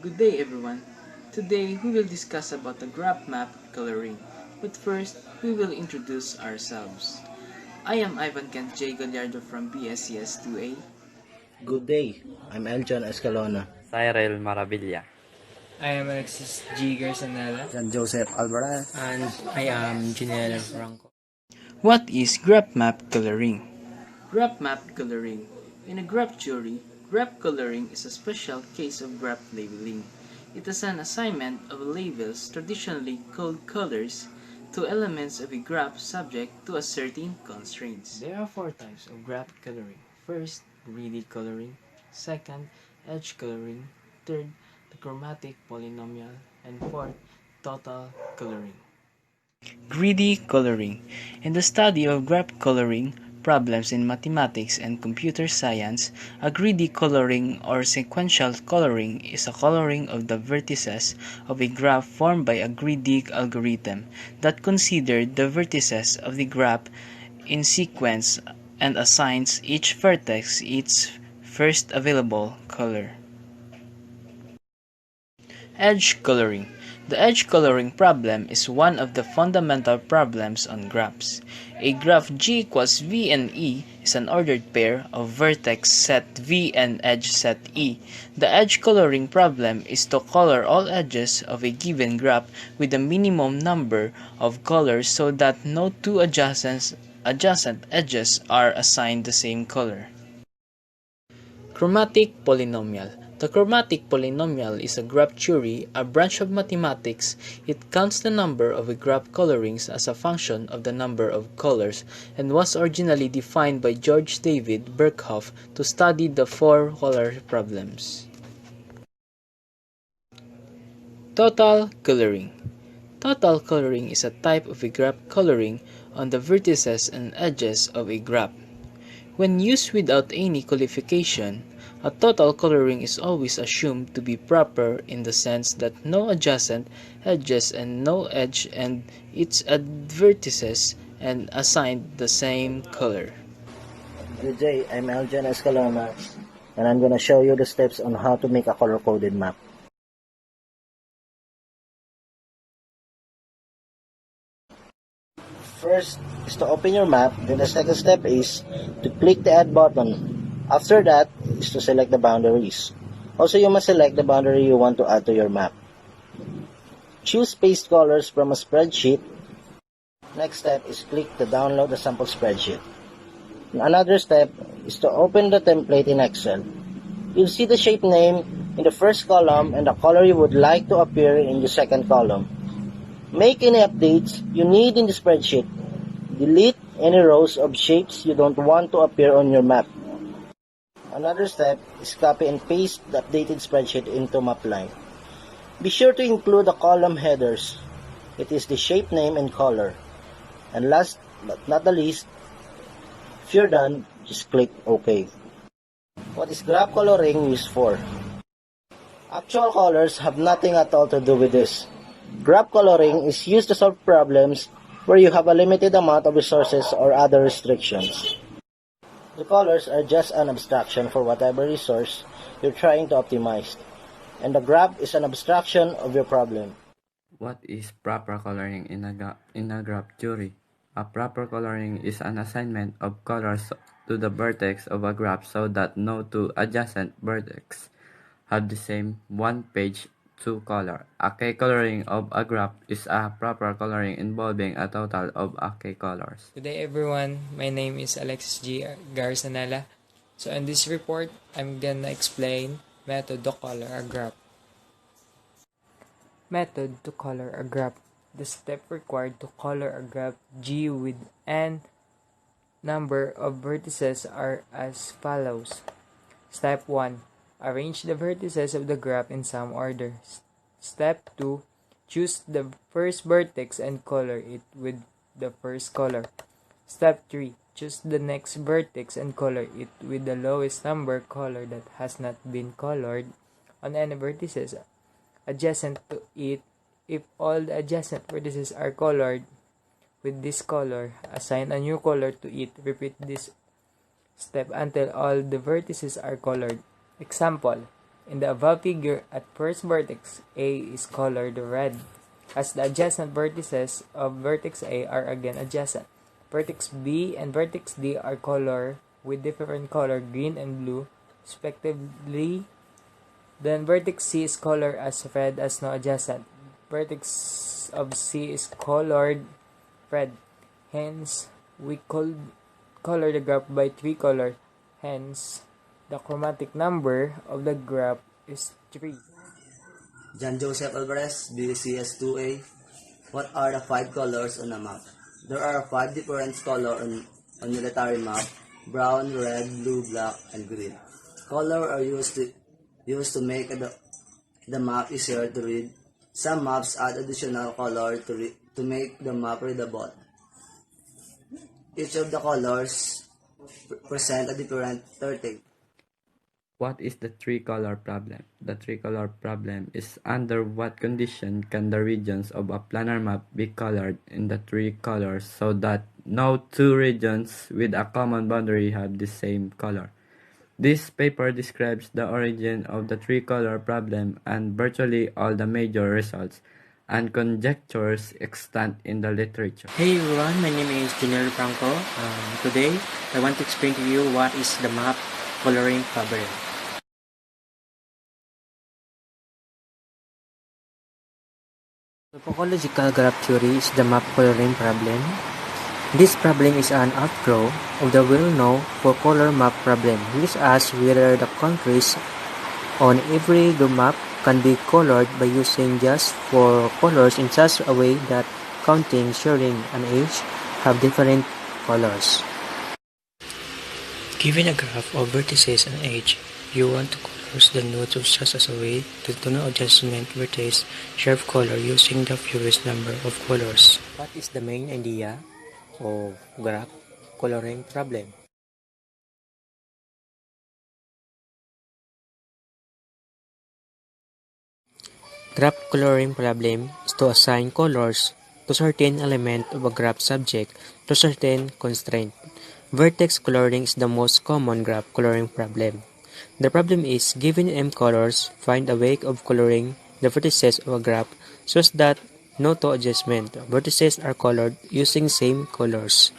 Good day everyone. Today we will discuss about the graph map coloring. But first, we will introduce ourselves. I am Ivan Kent J. Gallardo from BSCS 2A. Good day, I'm Eljon Escalona. Cyril Maravilla. I am Alexis G. Garsanella. Jan Joseph Alvarez. And I am Janela Franco. What is graph map coloring? Graph map coloring. In a graph theory, graph coloring is a special case of graph labeling. It is an assignment of labels traditionally called colors to elements of a graph subject to a certain constraints. There are four types of graph coloring. First, greedy coloring. Second, edge coloring. Third, the chromatic polynomial. And fourth, total coloring. Greedy coloring. In the study of graph coloring problems in mathematics and computer science, a greedy coloring or sequential coloring is a coloring of the vertices of a graph formed by a greedy algorithm that considers the vertices of the graph in sequence and assigns each vertex its first available color. Edge coloring. The edge coloring problem is one of the fundamental problems on graphs. A graph G equals V and E is an ordered pair of vertex set V and edge set E. The edge coloring problem is to color all edges of a given graph with a minimum number of colors so that no two adjacent edges are assigned the same color. Chromatic polynomial. The chromatic polynomial is a graph theory, a branch of mathematics. It counts the number of a graph colorings as a function of the number of colors, and was originally defined by George David Birkhoff to study the four color problems. Total coloring. Total coloring is a type of a graph coloring on the vertices and edges of a graph. When used without any qualification, a total coloring is always assumed to be proper in the sense that no adjacent edges and no edge and its vertices and assigned the same color. Good day, I'm Eljon Escalona, and I'm gonna show you the steps on how to make a color-coded map. First is to open your map, then the second step is to click the add button. After that is to select the boundaries. Also, you must select the boundary you want to add to your map. Choose paste colors from a spreadsheet. Next step is click to download the sample spreadsheet. Another step is to open the template in Excel. You'll see the shape name in the first column and the color you would like to appear in the second column. Make any updates you need in the spreadsheet. Delete any rows of shapes you don't want to appear on your map. Another step is copy and paste the updated spreadsheet into Mapline. Be sure to include the column headers. It is the shape name and color. And last but not the least, if you're done, just click OK. What is graph coloring used for? Actual colors have nothing at all to do with this. Graph coloring is used to solve problems where you have a limited amount of resources or other restrictions. The colors are just an abstraction for whatever resource you're trying to optimize, and the graph is an abstraction of your problem. What is proper coloring in a graph theory? A proper coloring is an assignment of colors to the vertex of a graph so that no two adjacent vertex have the same one-page two color. A K-coloring of a graph is a proper coloring involving a total of a K colors. Good day everyone. My name is Alexis G. Garsanella. So in this report, I'm gonna explain method to color a graph. Method to color a graph. The step required to color a graph G with n number of vertices are as follows. Step 1. Arrange the vertices of the graph in some order. Step 2. Choose the first vertex and color it with the first color. Step 3. Choose the next vertex and color it with the lowest number color that has not been colored on any vertices adjacent to it. If all the adjacent vertices are colored with this color, assign a new color to it. Repeat this step until all the vertices are colored. Example, In the above figure, at first vertex A is colored red, as the adjacent vertices of vertex A are again adjacent. Vertex B and vertex D are colored with different color green and blue, respectively. Then vertex C is colored as red as no adjacent. Vertex of C is colored red. Hence, we color the graph by 3 colors. Hence, the chromatic number of the graph is 3. John Joseph Alvarez, BCS2A. What are the 5 colors on a map? There are 5 different colors on military map: brown, red, blue, black, and green. Color are used to make the map easier to read. Some maps add additional color to make the map readable. Each of the colors present a different terrain. What is the three-color problem? The three-color problem is under what condition can the regions of a planar map be colored in the three colors so that no two regions with a common boundary have the same color. This paper describes the origin of the three-color problem and virtually all the major results and conjectures extant in the literature. Hey everyone, my name is Junior Franco. Today, I want to explain to you what is the map coloring problem. Topological graph theory is the map coloring problem. This problem is an outgrowth of the well-known four-color map problem, which asks whether the countries on every map can be colored by using just four colors in such a way that counting, sharing, and age have different colors. Given a graph of vertices and age, you want to color the nodes of such as a way that do not adjustment vertex sharp color using the fewest number of colors. What is the main idea of graph coloring problem? Graph coloring problem is to assign colors to certain element of a graph subject to certain constraint. Vertex coloring is the most common graph coloring problem. The problem is, given m colors, find a way of coloring the vertices of a graph such that no two adjustment vertices are colored using same colors.